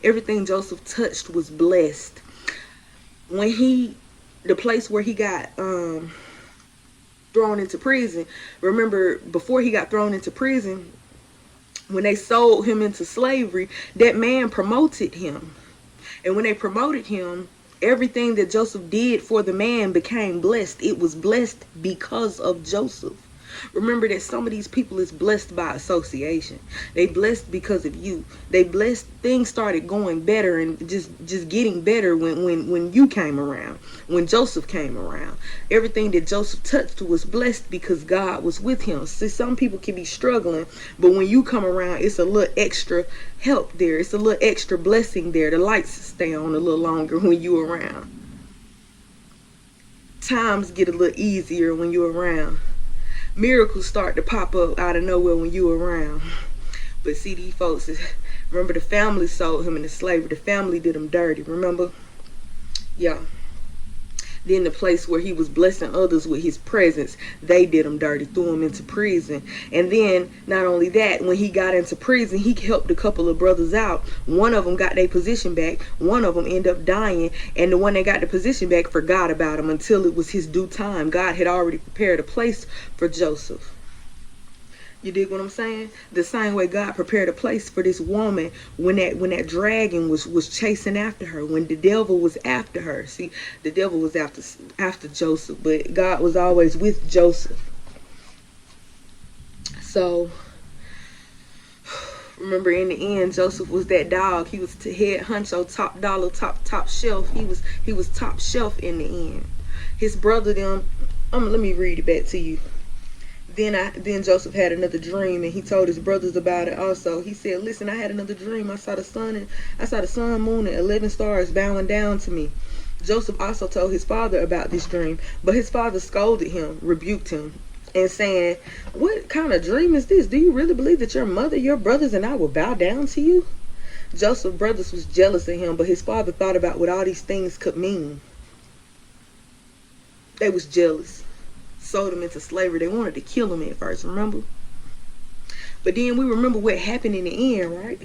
Everything Joseph touched was blessed. The place where he got thrown into prison, remember before he got thrown into prison, when they sold him into slavery, that man promoted him. And when they promoted him, everything that Joseph did for the man became blessed. It was blessed because of Joseph. Remember that some of these people is blessed by association. They blessed because of you. They blessed, things started going better and just getting better when you came around, when Joseph came around. Everything that Joseph touched was blessed because God was with him. See, some people can be struggling, but when you come around, it's a little extra help there. It's a little extra blessing there. The lights stay on a little longer when you're around. Times get a little easier when you're around. Miracles start to pop up out of nowhere when you around. But see, these folks, remember the family sold him into slavery. The family did him dirty, remember? Yeah. Then the place where he was blessing others with his presence, they did him dirty, threw him into prison. And then, not only that, when he got into prison, he helped a couple of brothers out. One of them got their position back. One of them ended up dying. And the one that got the position back forgot about him until it was his due time. God had already prepared a place for Joseph. You dig what I'm saying? The same way God prepared a place for this woman when that dragon was chasing after her, when the devil was after her. See, the devil was after Joseph, but God was always with Joseph. So remember, in the end, Joseph was that dog. He was head honcho, top dollar, top shelf. He was top shelf in the end. His brother them. Let me read it back to you. Then Joseph had another dream, and he told his brothers about it also. He said, listen, I had another dream. I saw the sun, moon, and 11 stars bowing down to me. Joseph also told his father about this dream, but his father scolded him, rebuked him, and saying, what kind of dream is this? Do you really believe that your mother, your brothers, and I will bow down to you? Joseph's brothers was jealous of him, but his father thought about what all these things could mean. They was jealous. Sold him into slavery. They wanted to kill him at first, remember? But then we remember what happened in the end, right?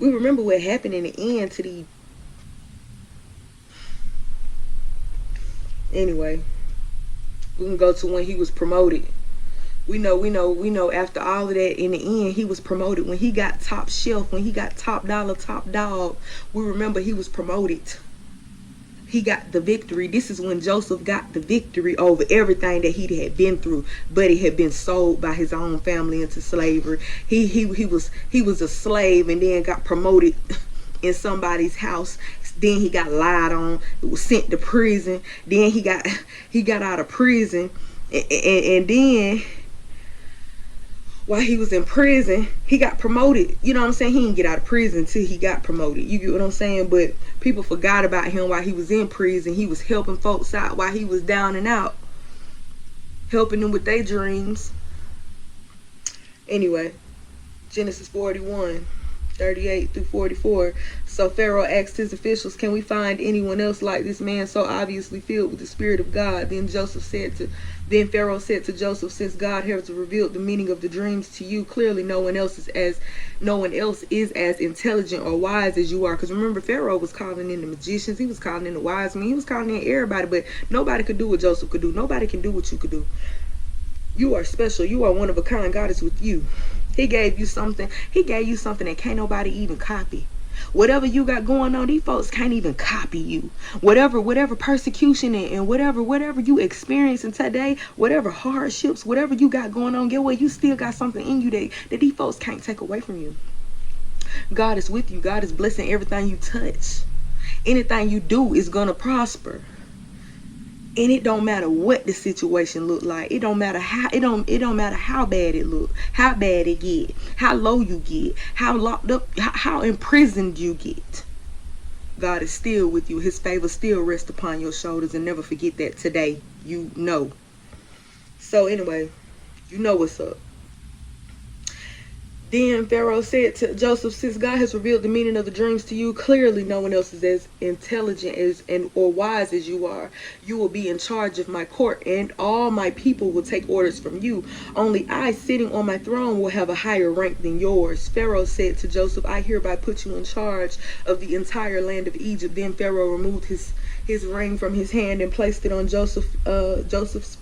We remember what happened in the end to the... Anyway, we can go to when he was promoted. We know after all of that, in the end, he was promoted. When he got top shelf, when he got top dollar, top dog, we remember he was promoted. He got the victory. This is when Joseph got the victory over everything that he had been through. But he had been sold by his own family into slavery. He was a slave and then got promoted in somebody's house. Then he got lied on. Was sent to prison. Then he got out of prison, and then while he was in prison, he got promoted. You know what I'm saying? He didn't get out of prison until he got promoted. You get what I'm saying? But people forgot about him while he was in prison. He was helping folks out while he was down and out, helping them with their dreams. Anyway, Genesis 41:38-44. So Pharaoh asked his officials, can we find anyone else like this man so obviously filled with the Spirit of God? Then Pharaoh said to Joseph, since God has revealed the meaning of the dreams to you, clearly no one else is as intelligent or wise as you are. Because remember, Pharaoh was calling in the magicians, he was calling in the wise men, he was calling in everybody, but nobody could do what Joseph could do. Nobody can do what you could do. You are special. You are one of a kind. God is with you. He gave you something. He gave you something that can't nobody even copy. Whatever you got going on, these folks can't even copy you. Whatever persecution and whatever you experiencing today, whatever hardships, whatever you got going on, get what, you still got something in you that these folks can't take away from you. God is with you. God is blessing everything you touch. Anything you do is gonna prosper. And it don't matter what the situation look like. It don't matter how bad it look, how bad it get, how low you get, how locked up, how imprisoned you get. God is still with you. His favor still rests upon your shoulders, and never forget that today. You know. So anyway, you know what's up. Then Pharaoh said to Joseph, since God has revealed the meaning of the dreams to you, clearly no one else is as intelligent or wise as you are. You will be in charge of my court, and all my people will take orders from you. Only I, sitting on my throne, will have a higher rank than yours. Pharaoh said to Joseph, I hereby put you in charge of the entire land of Egypt. Then Pharaoh removed his ring from his hand and placed it on Joseph's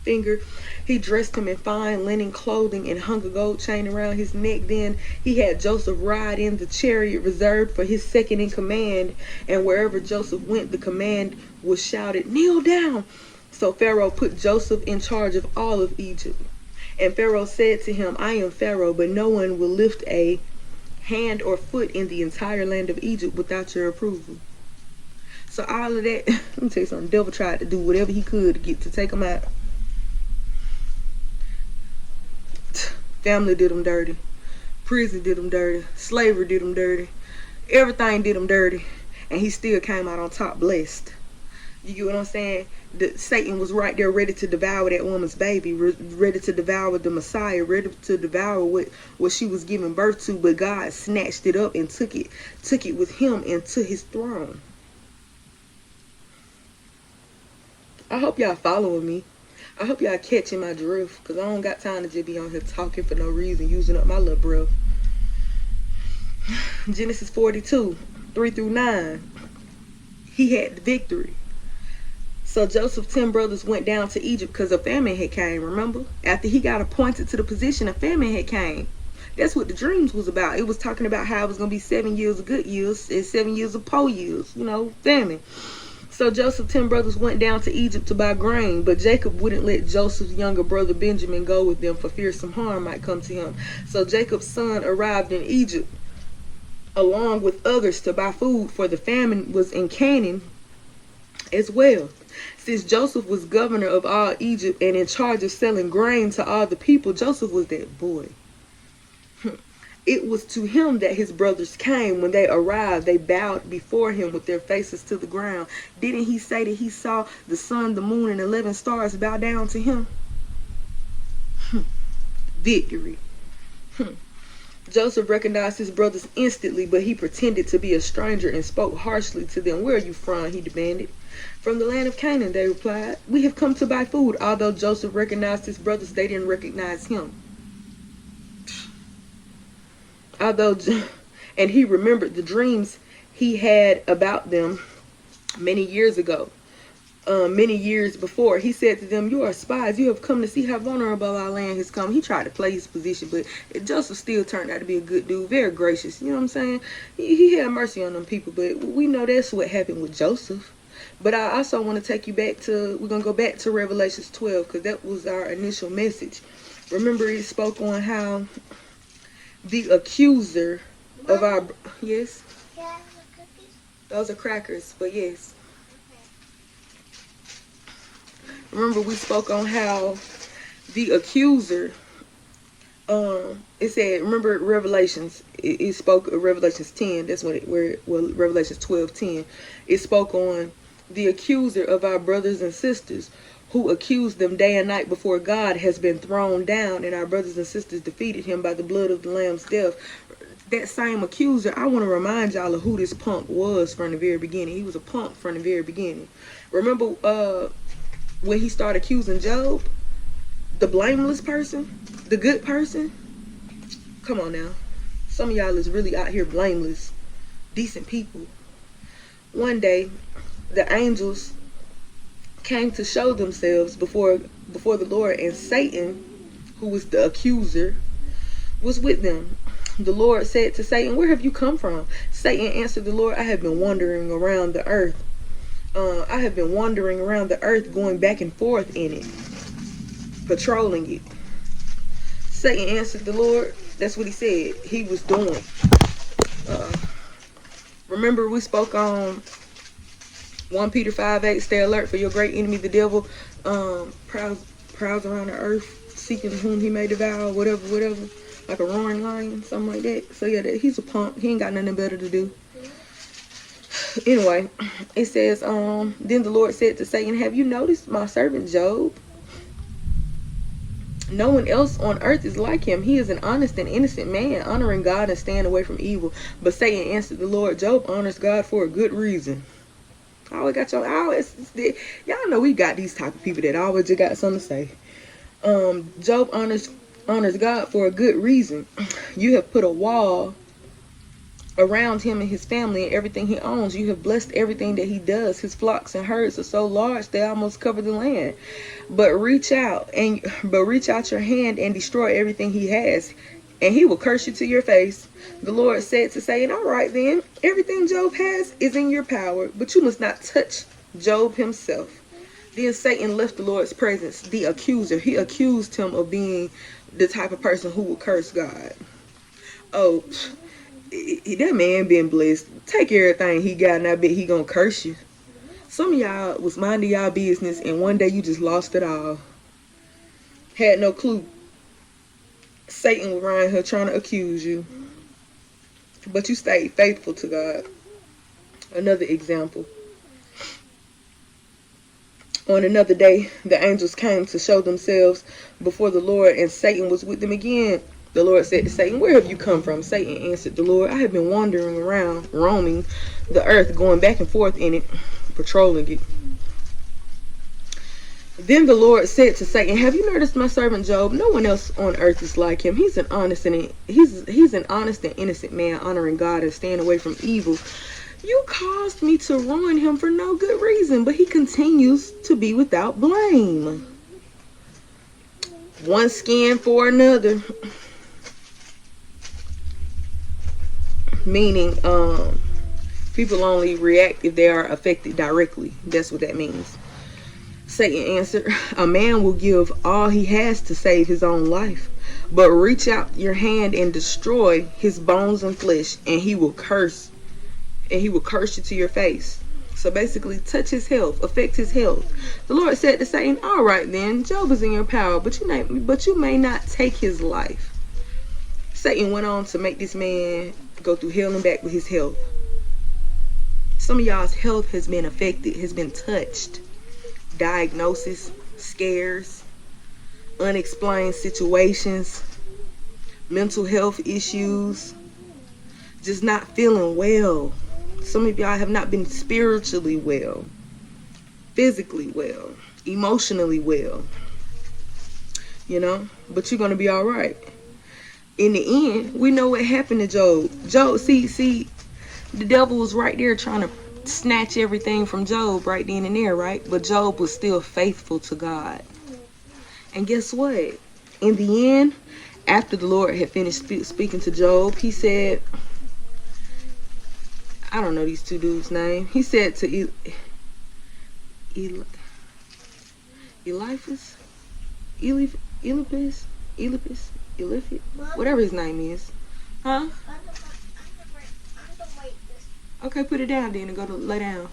finger. He dressed him in fine linen clothing and hung a gold chain around his neck. Then he had Joseph ride in the chariot reserved for his second in command, and wherever Joseph went, the command was shouted, kneel down. So Pharaoh put Joseph in charge of all of Egypt. And Pharaoh said to him, I am Pharaoh, but no one will lift a hand or foot in the entire land of Egypt without your approval. So all of that, let me tell you something, the devil tried to do whatever he could to take him out. Family did him dirty. Prison did him dirty. Slavery did him dirty. Everything did him dirty. And he still came out on top blessed. You get what I'm saying? Satan was right there ready to devour that woman's baby. Ready to devour the Messiah. Ready to devour what she was giving birth to. But God snatched it up and took it with him into his throne. I hope y'all following me. I hope y'all catching my drift, because I don't got time to just be on here talking for no reason, using up my little breath. Genesis 42, 3 through 9. He had the victory. So Joseph's 10 brothers went down to Egypt because a famine had came, remember? After he got appointed to the position, a famine had came. That's what the dreams was about. It was talking about how it was going to be 7 years of good years and 7 years of poor years, famine. So Joseph's 10 brothers went down to Egypt to buy grain, but Jacob wouldn't let Joseph's younger brother Benjamin go with them for fear some harm might come to him. So Jacob's son arrived in Egypt along with others to buy food, for the famine was in Canaan as well. Since Joseph was governor of all Egypt and in charge of selling grain to all the people, Joseph was that boy. It was to him that his brothers came. When they arrived, they bowed before him with their faces to the ground. Didn't he say that he saw the sun, the moon, and 11 stars bow down to him? Victory. Joseph recognized his brothers instantly, but he pretended to be a stranger and spoke harshly to them. Where are you from? He demanded. From the land of Canaan, they replied. We have come to buy food. Although Joseph recognized his brothers, they didn't recognize him. And he remembered the dreams he had about them many years ago. Many years before, he said to them, you are spies. You have come to see how vulnerable our land has come. He tried to play his position, but Joseph still turned out to be a good dude, very gracious. You know what I'm saying? He had mercy on them people, but we know that's what happened with Joseph. But I also want to take you back to, we're going to go back to Revelations 12, because that was our initial message. Remember, he spoke on how the accuser of our, yes? Those are crackers, but yes. Remember, we spoke on how the accuser, it said, remember Revelations, it spoke of Revelations 10, that's Revelations 12:10, it spoke on the accuser of our brothers and sisters, who accused them day and night before God, has been thrown down, and our brothers and sisters defeated him by the blood of the Lamb's death. That same accuser, I want to remind y'all of who this punk was from the very beginning. He was a punk from the very beginning. Remember when he started accusing Job, the blameless person, the good person? Come on now. Some of y'all is really out here blameless, decent people. One day, the angels came to show themselves before the Lord, and Satan, who was the accuser, was with them. The Lord said to Satan, where have you come from? Satan answered the Lord, I have been wandering around the earth. I have been wandering around the earth, going back and forth in it, patrolling it. Satan answered the Lord, that's what he said he was doing. Remember, we spoke on 1 Peter 5:8, stay alert, for your great enemy, the devil, prowls around the earth, seeking whom he may devour, whatever, like a roaring lion, something like that. So yeah, he's a punk. He ain't got nothing better to do. Anyway, it says, then the Lord said to Satan, have you noticed my servant Job? No one else on earth is like him. He is an honest and innocent man, honoring God and staying away from evil. But Satan answered the Lord, Job honors God for a good reason. I always got y'all know we got these type of people that always just got something to say. Job honors God for a good reason. You have put a wall around him and his family and everything he owns. You have blessed everything that he does. His flocks and herds are so large they almost cover the land. But reach out your hand and destroy everything he has, and he will curse you to your face. The Lord said to Satan, all right then, everything Job has is in your power, but you must not touch Job himself. Then Satan left the Lord's presence, the accuser. He accused him of being the type of person who will curse God. Oh, that man been blessed. Take everything he got, and I bet he gonna curse you. Some of y'all was minding y'all business, and one day you just lost it all. Had no clue. Satan was around here trying to accuse you, but you stayed faithful to God. Another example. On another day, the angels came to show themselves before the Lord, and Satan was with them again. The Lord said to Satan, where have you come from? Satan answered the Lord, I have been wandering around, roaming the earth, going back and forth in it, patrolling it. Then the Lord said to Satan, have you noticed my servant Job? No one else on earth is like him. He's an honest and innocent man, honoring God and staying away from evil. You caused me to ruin him for no good reason, but he continues to be without blame. One skin for another. Meaning, people only react if they are affected directly. That's what that means. Satan answered, a man will give all he has to save his own life, but reach out your hand and destroy his bones and flesh, and he will curse you to your face. So basically, touch his health, affect his health. The Lord said to Satan, all right then, Job is in your power, but you may not take his life. Satan went on to make this man go through hell and back with his health. Some of y'all's health has been affected, has been touched. Diagnosis, scares, unexplained situations, mental health issues, just not feeling well. Some of y'all have not been spiritually well, physically well, emotionally well, but you're going to be all right. In the end, we know what happened to Job. See, the devil was right there trying to snatch everything from Job right then and there, right? But Job was still faithful to God. And guess what? In the end, after the Lord had finished speaking to Job, he said, I don't know these two dudes' name. He said to Eliphaz, whatever his name is. Huh? Okay, put it down then and go to lay down.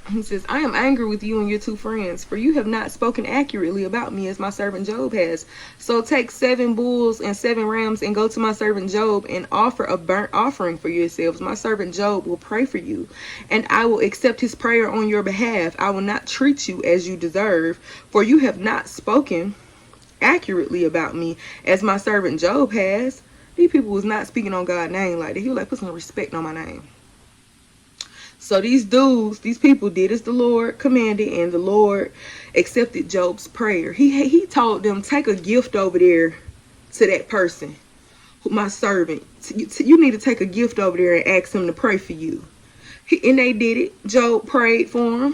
He says, I am angry with you and your two friends, for you have not spoken accurately about me as my servant Job has. So take 7 bulls and 7 rams and go to my servant Job and offer a burnt offering for yourselves. My servant Job will pray for you, and I will accept his prayer on your behalf. I will not treat you as you deserve, for you have not spoken accurately about me as my servant Job has. These people was not speaking on God's name like that. He was like, put some respect on my name. So these people did as the Lord commanded, and the Lord accepted Job's prayer. He told them, take a gift over there to that person, my servant. You need to take a gift over there and ask him to pray for you. And they did it. Job prayed for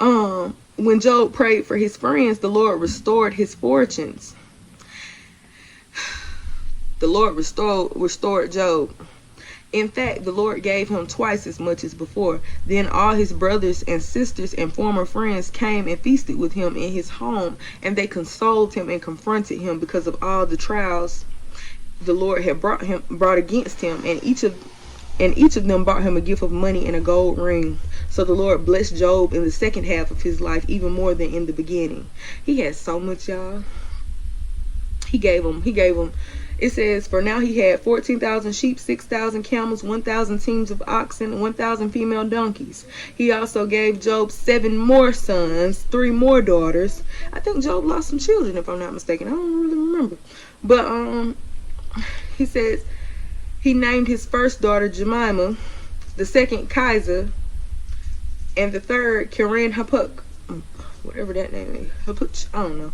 him. When Job prayed for his friends, the Lord restored his fortunes. The Lord restored Job. In fact, the Lord gave him twice as much as before. Then all his brothers and sisters and former friends came and feasted with him in his home, and they consoled him and confronted him because of all the trials the Lord had brought against him, and each of them brought him a gift of money and a gold ring. So the Lord blessed Job in the second half of his life even more than in the beginning. He had so much, y'all. He gave him. It says, for now he had 14,000 sheep, 6,000 camels, 1,000 teams of oxen, 1,000 female donkeys. He also gave Job 7 more sons, 3 more daughters. I think Job lost some children, if I'm not mistaken. I don't really remember. But he says he named his first daughter Jemima, the second Kaiser, and the third Karen Hapuk, whatever that name is. Hapuk, I don't know.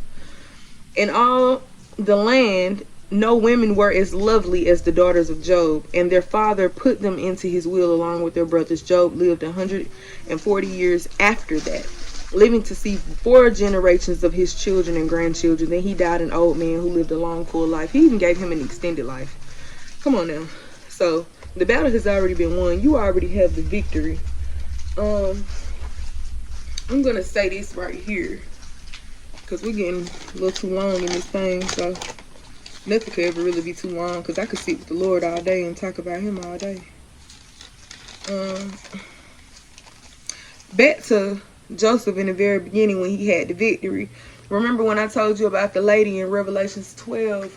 In all the land, no women were as lovely as the daughters of Job, and their father put them into his will along with their brothers. Job lived 140 years after that, living to see 4 generations of his children and grandchildren. Then he died an old man who lived a long, full life. He even gave him an extended life. Come on now. So the battle has already been won. You already have the victory. I'm gonna say this right here, because we're getting a little too long in this thing, so nothing could ever really be too long, because I could sit with the Lord all day and talk about him all day. Back to Joseph in the very beginning when he had the victory. Remember when I told you about the lady in Revelations 12,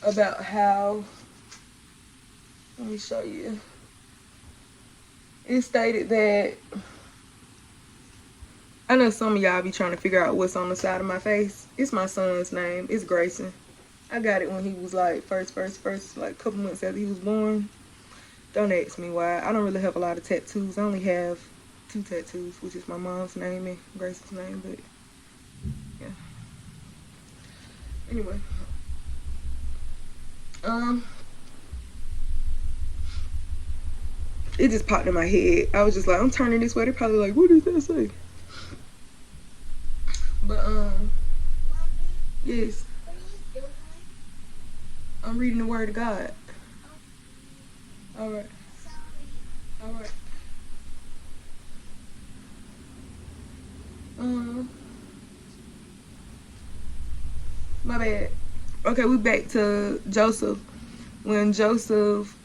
about how, let me show you. It stated that, I know some of y'all be trying to figure out what's on the side of my face. It's my son's name. It's Grayson. I got it when he was like first, like a couple months after he was born. Don't ask me why. I don't really have a lot of tattoos. I only have 2 tattoos, which is my mom's name and Grace's name, but yeah. Anyway. It just popped in my head. I was just like, I'm turning this way. They're probably like, what does that say? But yes. I'm reading the word of God. Alright. Alright. My bad. Okay, we back to Joseph. When Joseph,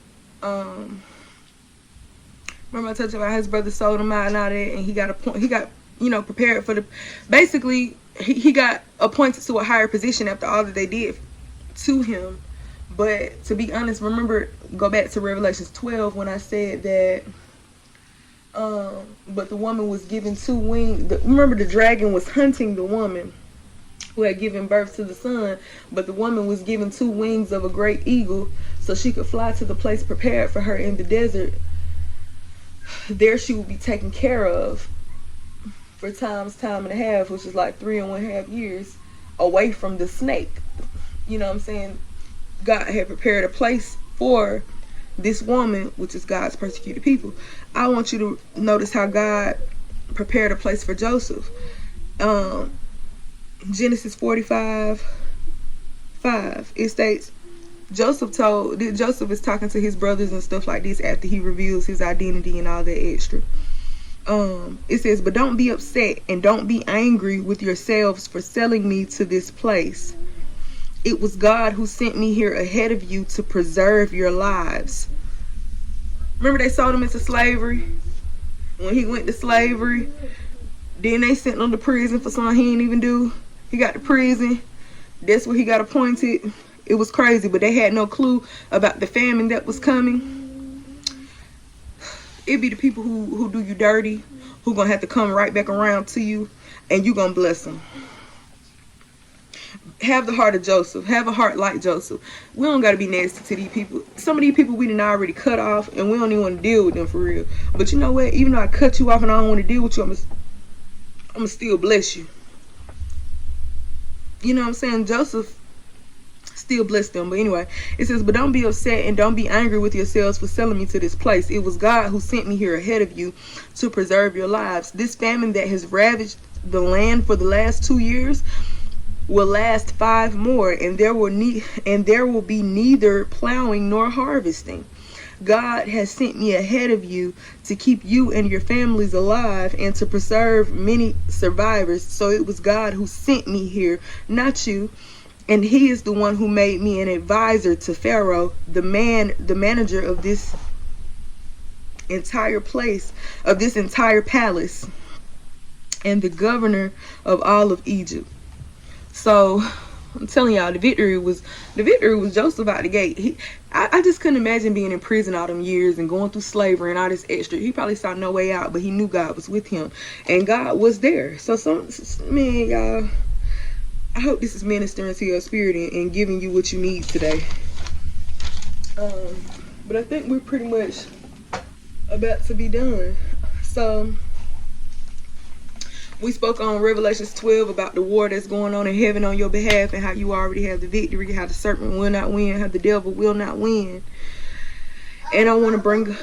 remember I told you about his brother sold him out and all that, and he got prepared for the, basically, he got appointed to a higher position after all that they did to him. But to be honest, remember, go back to Revelations 12 when I said that, but the woman was given 2 wings. Remember, the dragon was hunting the woman who had given birth to the son, but the woman was given 2 wings of a great eagle so she could fly to the place prepared for her in the desert. There she would be taken care of for time and a half, which is like 3.5 years away from the snake. You know what I'm saying? God had prepared a place for this woman, which is God's persecuted people. I want you to notice how God prepared a place for Joseph. Genesis 45:5, it states, Joseph is talking to his brothers and stuff like this after he reveals his identity and all that extra. It says, but don't be upset and don't be angry with yourselves for selling me to this place. It was God who sent me here ahead of you to preserve your lives. Remember, they sold him into slavery? When he went to slavery, then they sent him to prison for something he didn't even do. He got to prison. That's where he got appointed. It was crazy, but they had no clue about the famine that was coming. It be the people who do you dirty, who gonna have to come right back around to you, and you gonna bless them. Have the heart of Joseph. Have a heart like Joseph. We don't gotta be nasty to these people. Some of these people we done already cut off, and we don't even want to deal with them for real. But you know what? Even though I cut you off and I don't want to deal with you, I'm gonna still bless you. You know what I'm saying? Joseph still blessed them. But anyway, it says, but don't be upset and don't be angry with yourselves for selling me to this place. It was God who sent me here ahead of you to preserve your lives. This famine that has ravaged the land for the last 2 years will last 5 more, and there will be neither plowing nor harvesting. God has sent me ahead of you to keep you and your families alive and to preserve many survivors. So it was God who sent me here, not you. And he is the one who made me an advisor to Pharaoh, the manager of this entire place, of this entire palace, and the governor of all of Egypt. So I'm telling y'all, the victory was Joseph out the gate. I just couldn't imagine being in prison all them years and going through slavery and all this extra. He probably saw no way out, but he knew God was with him, and God was there. So man, y'all, I hope this is ministering to your spirit and giving you what you need today. But I think we're pretty much about to be done. So we spoke on Revelations 12 about the war that's going on in heaven on your behalf and how you already have the victory, how the serpent will not win, how the devil will not win. And I want to bring,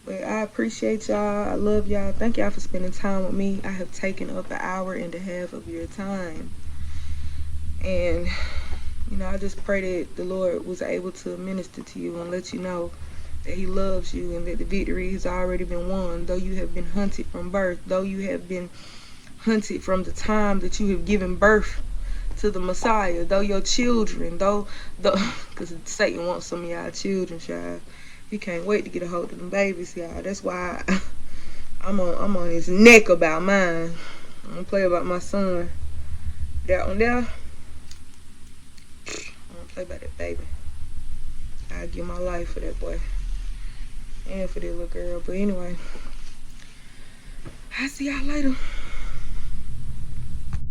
But I appreciate y'all. I love y'all. Thank y'all for spending time with me. I have taken up an hour and a half of your time. And, I just pray that the Lord was able to minister to you and let you know that he loves you and that the victory has already been won. Though you have been hunted from birth, though you have been hunted from the time that you have given birth to the Messiah, though your children, because Satan wants some of y'all children, child. He can't wait to get a hold of them babies, y'all. That's why I'm on his neck about mine. I'm gonna play about my son. That one there, I'm gonna play about that baby. I give my life for that boy and for that little girl. But anyway, I'll see y'all later.